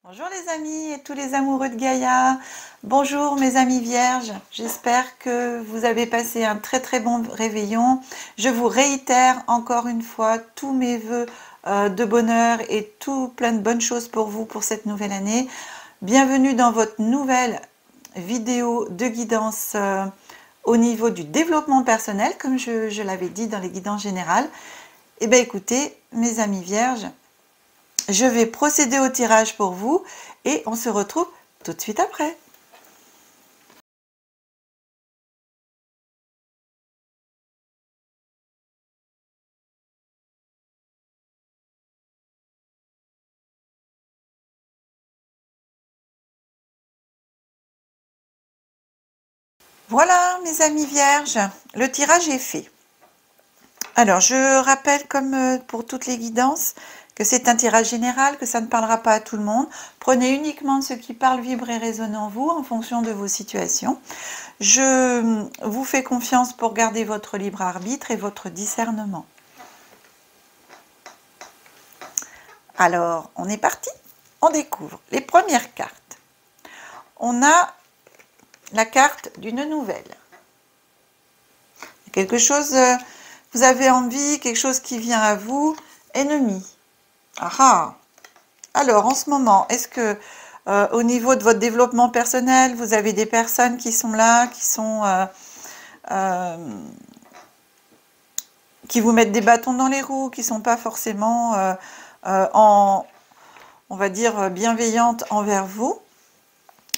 Bonjour les amis et tous les amoureux de Gaïa. Bonjour mes amis vierges. J'espère que vous avez passé un très bon réveillon. Je vous réitère encore une fois tous mes vœux de bonheur et tout plein de bonnes choses pour vous pour cette nouvelle année. Bienvenue dans votre nouvelle vidéo de guidance au niveau du développement personnel, comme je l'avais dit dans les guidances générales. Eh bien écoutez, mes amis vierges, je vais procéder au tirage pour vous et on se retrouve tout de suite après. Voilà mes amis vierges, le tirage est fait. Alors je rappelle comme pour toutes les guidances que c'est un tirage général, que ça ne parlera pas à tout le monde. Prenez uniquement ce qui parle, vibre et résonne en vous en fonction de vos situations. Je vous fais confiance pour garder votre libre arbitre et votre discernement. Alors, on est parti. On découvre les premières cartes. On a la carte d'une nouvelle. Quelque chose, vous avez envie, quelque chose qui vient à vous. Ennemi. Ah. Alors, en ce moment, est-ce que au niveau de votre développement personnel, vous avez des personnes qui sont là, qui vous mettent des bâtons dans les roues, qui ne sont pas forcément on va dire, bienveillantes envers vous?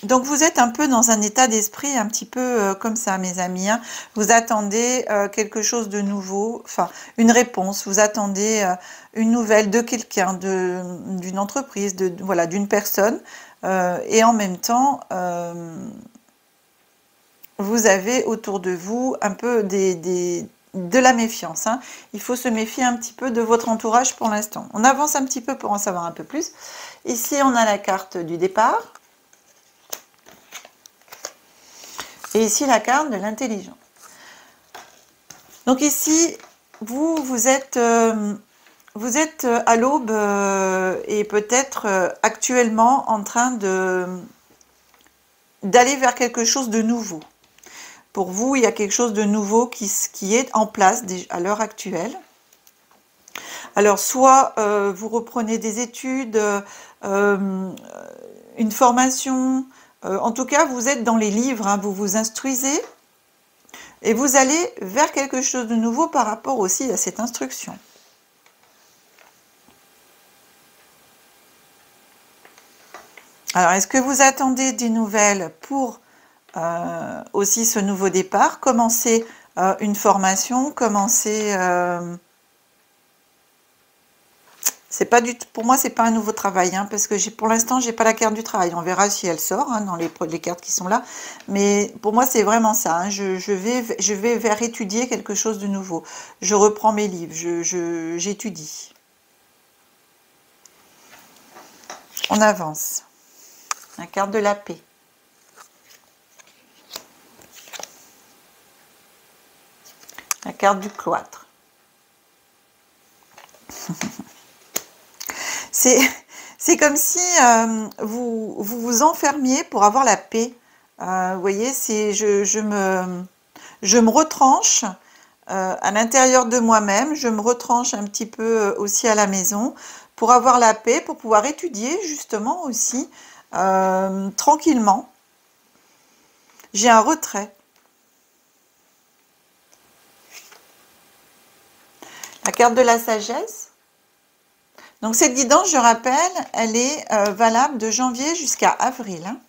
Donc vous êtes un peu dans un état d'esprit un petit peu comme ça, mes amis. Hein. Vous attendez quelque chose de nouveau, enfin une réponse. Vous attendez une nouvelle de quelqu'un, d'une entreprise, voilà, d'une personne. Et en même temps, vous avez autour de vous un peu de la méfiance. Hein. Il faut se méfier un petit peu de votre entourage pour l'instant. On avance un petit peu pour en savoir un peu plus. Ici, on a la carte du départ. Et ici, la carte de l'intelligence. Donc ici, vous êtes à l'aube et peut-être actuellement en train d'aller vers quelque chose de nouveau. Pour vous, il y a quelque chose de nouveau qui est en place à l'heure actuelle. Alors, soit vous reprenez des études, une formation, en tout cas, vous êtes dans les livres, hein, vous vous instruisez et vous allez vers quelque chose de nouveau par rapport aussi à cette instruction. Alors, est-ce que vous attendez des nouvelles pour aussi ce nouveau départ, commencer une formation, commencer... c'est pas du tout, pour moi, c'est pas un nouveau travail, hein, parce que pour l'instant, j'ai pas la carte du travail. On verra si elle sort hein, dans les cartes qui sont là. Mais pour moi, c'est vraiment ça. Hein, je vais vers étudier quelque chose de nouveau. Je reprends mes livres, j'étudie. On avance. La carte de la paix. La carte du cloître. C'est comme si vous enfermiez pour avoir la paix. Vous voyez, je me retranche à l'intérieur de moi-même, je me retranche un petit peu aussi à la maison pour avoir la paix, pour pouvoir étudier justement aussi tranquillement. J'ai un retrait. La carte de la sagesse. Donc cette guidance, je rappelle, elle est valable de janvier jusqu'à avril. Hein.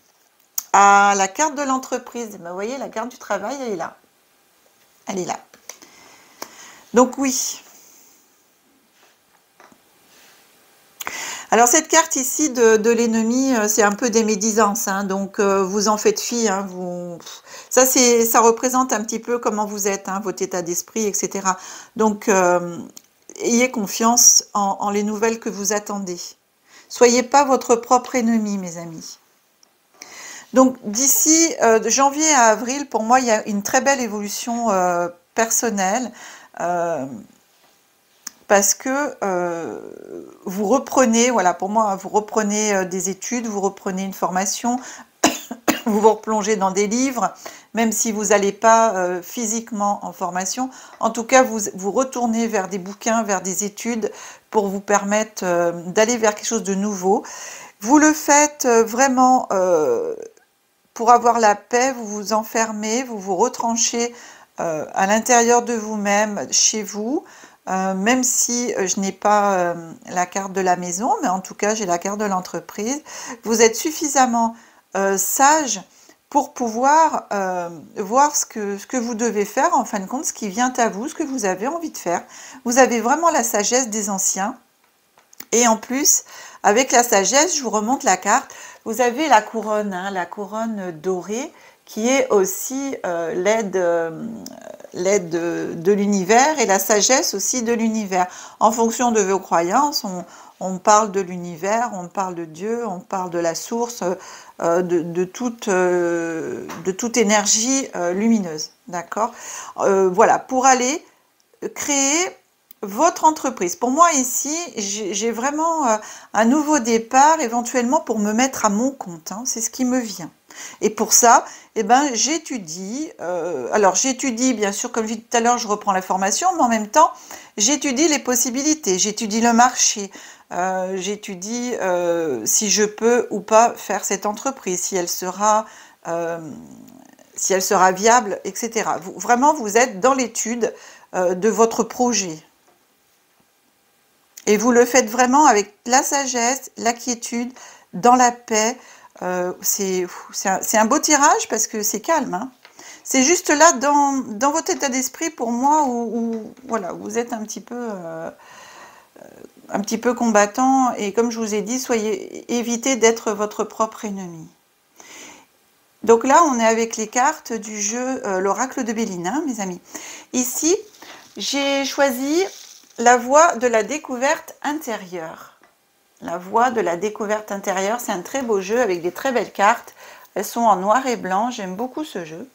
À la carte de l'entreprise, vous voyez, la carte du travail, elle est là. Elle est là. Donc oui. Alors cette carte ici de l'ennemi, c'est un peu des médisances. Hein, donc vous en faites fi. Hein, ça représente un petit peu comment vous êtes, hein, votre état d'esprit, etc. Donc ayez confiance en les nouvelles que vous attendez. Soyez pas votre propre ennemi, mes amis. Donc d'ici de janvier à avril, pour moi, il y a une très belle évolution personnelle. Parce parce que vous reprenez, voilà, pour moi, vous reprenez des études, vous reprenez une formation, vous vous replongez dans des livres, même si vous n'allez pas physiquement en formation. En tout cas, vous retournez vers des bouquins, vers des études pour vous permettre d'aller vers quelque chose de nouveau. Vous le faites vraiment pour avoir la paix, vous vous enfermez, vous vous retranchez à l'intérieur de vous-même, chez vous, même si je n'ai pas la carte de la maison, mais en tout cas j'ai la carte de l'entreprise. Vous êtes suffisamment sage pour pouvoir voir ce que vous devez faire, en fin de compte, ce qui vient à vous, ce que vous avez envie de faire. Vous avez vraiment la sagesse des anciens. Et en plus, avec la sagesse, je vous remonte la carte, vous avez la couronne dorée, qui est aussi l'aide de l'univers et la sagesse aussi de l'univers. En fonction de vos croyances, on parle de l'univers, on parle de Dieu, on parle de la source, de toute énergie lumineuse. D'accord? Voilà, pour aller créer votre entreprise. Pour moi ici, j'ai vraiment un nouveau départ, éventuellement pour me mettre à mon compte, hein, c'est ce qui me vient. Et pour ça, eh ben, j'étudie, alors j'étudie bien sûr, comme je disais tout à l'heure, je reprends la formation, mais en même temps, j'étudie les possibilités, j'étudie le marché, j'étudie si je peux ou pas faire cette entreprise, si elle sera viable, etc. Vraiment, vous êtes dans l'étude de votre projet. Et vous le faites vraiment avec la sagesse, la quiétude, dans la paix. C'est un beau tirage parce que c'est calme. Hein. C'est juste là, dans votre état d'esprit, pour moi, où voilà, vous êtes un petit peu combattant. Et comme je vous ai dit, évitez d'être votre propre ennemi. Donc là, on est avec les cartes du jeu l'oracle de Béline, hein, mes amis. Ici, j'ai choisi la voie de la découverte intérieure. La voie de la découverte intérieure, c'est un très beau jeu avec des très belles cartes. Elles sont en noir et blanc, j'aime beaucoup ce jeu.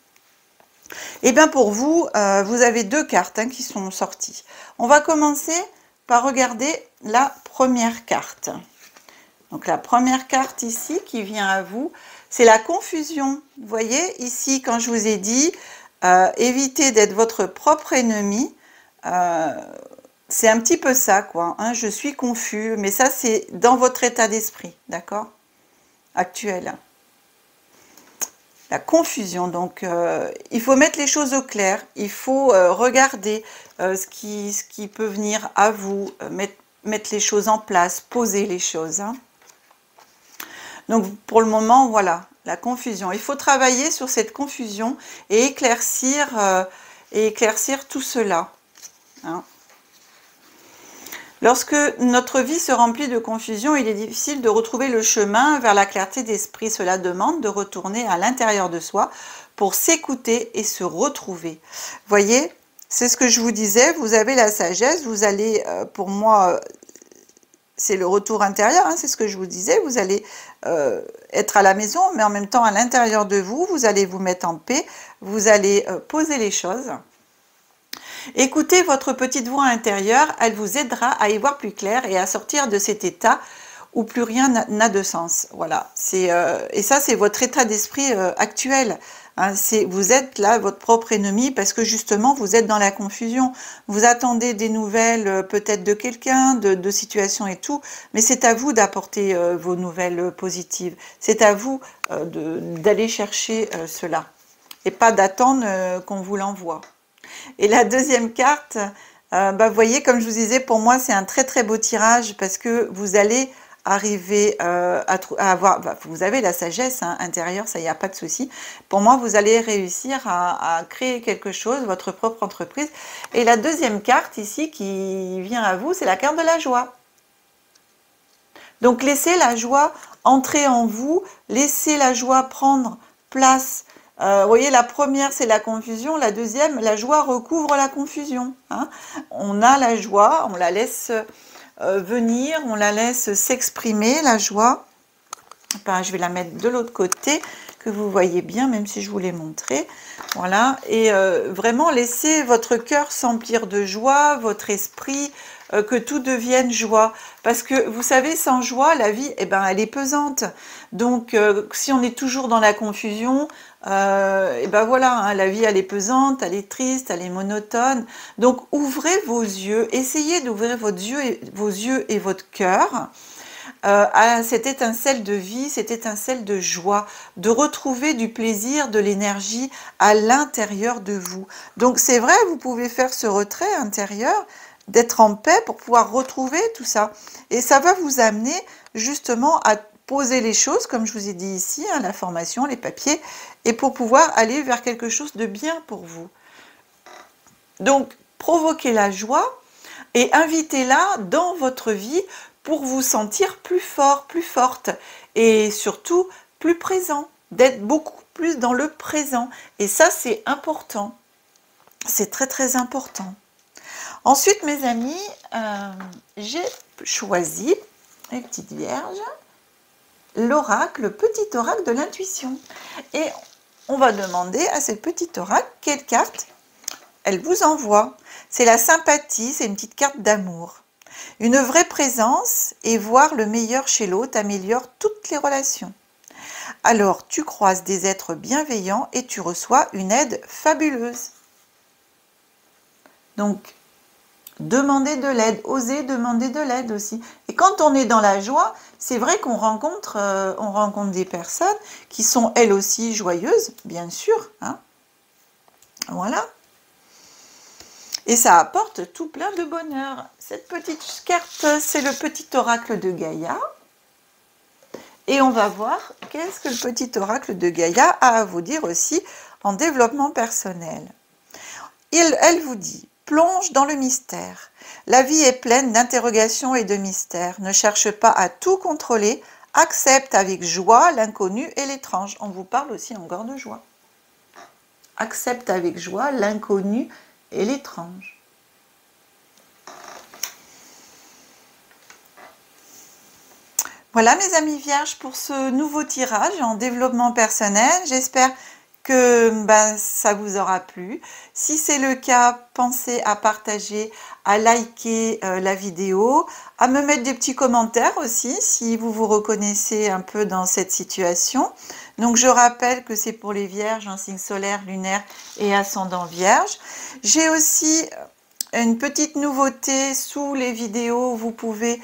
Et bien pour vous, vous avez deux cartes hein, qui sont sorties. On va commencer par regarder la première carte. Donc la première carte ici qui vient à vous, c'est la confusion. Vous voyez ici, quand je vous ai dit, évitez d'être votre propre ennemi, c'est un petit peu ça, quoi. Hein, je suis confus, mais ça, c'est dans votre état d'esprit, d'accord? Actuel. La confusion, donc, il faut mettre les choses au clair. Il faut regarder ce qui peut venir à vous, mettre les choses en place, poser les choses. Hein. Donc, pour le moment, voilà, la confusion. Il faut travailler sur cette confusion et éclaircir tout cela. Hein. Lorsque notre vie se remplit de confusion, il est difficile de retrouver le chemin vers la clarté d'esprit. Cela demande de retourner à l'intérieur de soi pour s'écouter et se retrouver. Voyez, c'est ce que je vous disais, vous avez la sagesse, vous allez, pour moi, c'est le retour intérieur, hein, c'est ce que je vous disais, vous allez être à la maison, mais en même temps à l'intérieur de vous, vous allez vous mettre en paix, vous allez poser les choses. Écoutez votre petite voix intérieure, elle vous aidera à y voir plus clair et à sortir de cet état où plus rien n'a de sens. Voilà, et ça c'est votre état d'esprit actuel. Hein, vous êtes là votre propre ennemi parce que justement vous êtes dans la confusion. Vous attendez des nouvelles peut-être de quelqu'un, de situations et tout, mais c'est à vous d'apporter vos nouvelles positives. C'est à vous d'aller chercher cela et pas d'attendre qu'on vous l'envoie. Et la deuxième carte, vous voyez, comme je vous disais, pour moi, c'est un très très beau tirage parce que vous allez arriver à avoir, vous avez la sagesse hein, intérieure, ça, il n'y a pas de souci. Pour moi, vous allez réussir à créer quelque chose, votre propre entreprise. Et la deuxième carte ici qui vient à vous, c'est la carte de la joie. Donc, laissez la joie entrer en vous, laissez la joie prendre place. Vous voyez, la première, c'est la confusion. La deuxième, la joie recouvre la confusion. Hein. On a la joie, on la laisse venir, on la laisse s'exprimer, la joie. Enfin, je vais la mettre de l'autre côté, que vous voyez bien, même si je vous l'ai montré. Voilà, et vraiment laissez votre cœur s'emplir de joie, votre esprit, que tout devienne joie. Parce que vous savez, sans joie, la vie, eh ben, elle est pesante. Donc, si on est toujours dans la confusion, et ben voilà, hein, la vie, elle est pesante, elle est triste, elle est monotone. Donc, ouvrez vos yeux, essayez d'ouvrir vos yeux et votre cœur à cette étincelle de vie, cette étincelle de joie, de retrouver du plaisir, de l'énergie à l'intérieur de vous. Donc c'est vrai, vous pouvez faire ce retrait intérieur, d'être en paix pour pouvoir retrouver tout ça. Et ça va vous amener justement à poser les choses, comme je vous ai dit ici, hein, la formation, les papiers, et pour pouvoir aller vers quelque chose de bien pour vous. Donc, provoquez la joie et invitez-la dans votre vie pour vous sentir plus fort, plus forte et surtout plus présent, d'être beaucoup plus dans le présent. Et ça, c'est important. C'est très, très important. Ensuite, mes amis, j'ai choisi, les petites vierges, l'oracle, le petit oracle de l'intuition. Et on va demander à cette petite oracle quelle carte elle vous envoie. C'est la sympathie, c'est une petite carte d'amour. Une vraie présence et voir le meilleur chez l'autre améliore toutes les relations. Alors, tu croises des êtres bienveillants et tu reçois une aide fabuleuse. Donc, demandez de l'aide, osez demander de l'aide aussi. Et quand on est dans la joie, c'est vrai qu'on rencontre, des personnes qui sont elles aussi joyeuses, bien sûr. Hein. Voilà. Et ça apporte tout plein de bonheur. Cette petite carte, c'est le petit oracle de Gaïa. Et on va voir qu'est-ce que le petit oracle de Gaïa a à vous dire aussi en développement personnel. Elle vous dit, plonge dans le mystère. La vie est pleine d'interrogations et de mystères. Ne cherche pas à tout contrôler. Accepte avec joie l'inconnu et l'étrange. On vous parle aussi encore de joie. Accepte avec joie l'inconnu et l'étrange. Voilà mes amis vierges pour ce nouveau tirage en développement personnel. J'espère que ça vous aura plu. Si c'est le cas, pensez à partager, à liker la vidéo, à me mettre des petits commentaires aussi si vous vous reconnaissez un peu dans cette situation. Donc je rappelle que c'est pour les vierges, un signe solaire, lunaire et ascendant vierge. J'ai aussi une petite nouveauté sous les vidéos. Vous pouvez,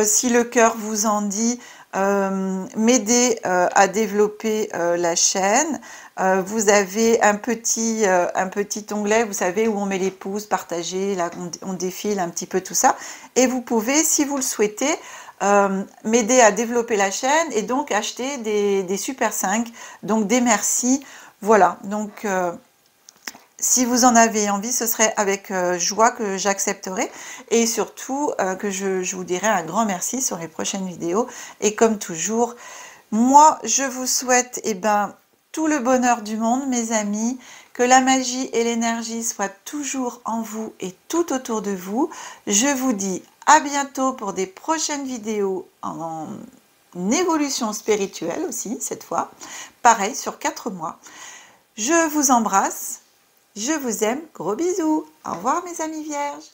si le cœur vous en dit, m'aider à développer la chaîne. Vous avez un petit onglet, vous savez, où on met les pouces, partager, là on défile un petit peu tout ça. Et vous pouvez, si vous le souhaitez, m'aider à développer la chaîne et donc acheter des Super 5, donc des merci. Voilà, donc si vous en avez envie, ce serait avec joie que j'accepterai et surtout que je vous dirai un grand merci sur les prochaines vidéos. Et comme toujours, moi je vous souhaite tout le bonheur du monde mes amis, que la magie et l'énergie soient toujours en vous et tout autour de vous. Je vous dis à bientôt pour des prochaines vidéos en évolution spirituelle aussi cette fois, pareil sur 4 mois. Je vous embrasse. Je vous aime, gros bisous. Au revoir mes amis vierges.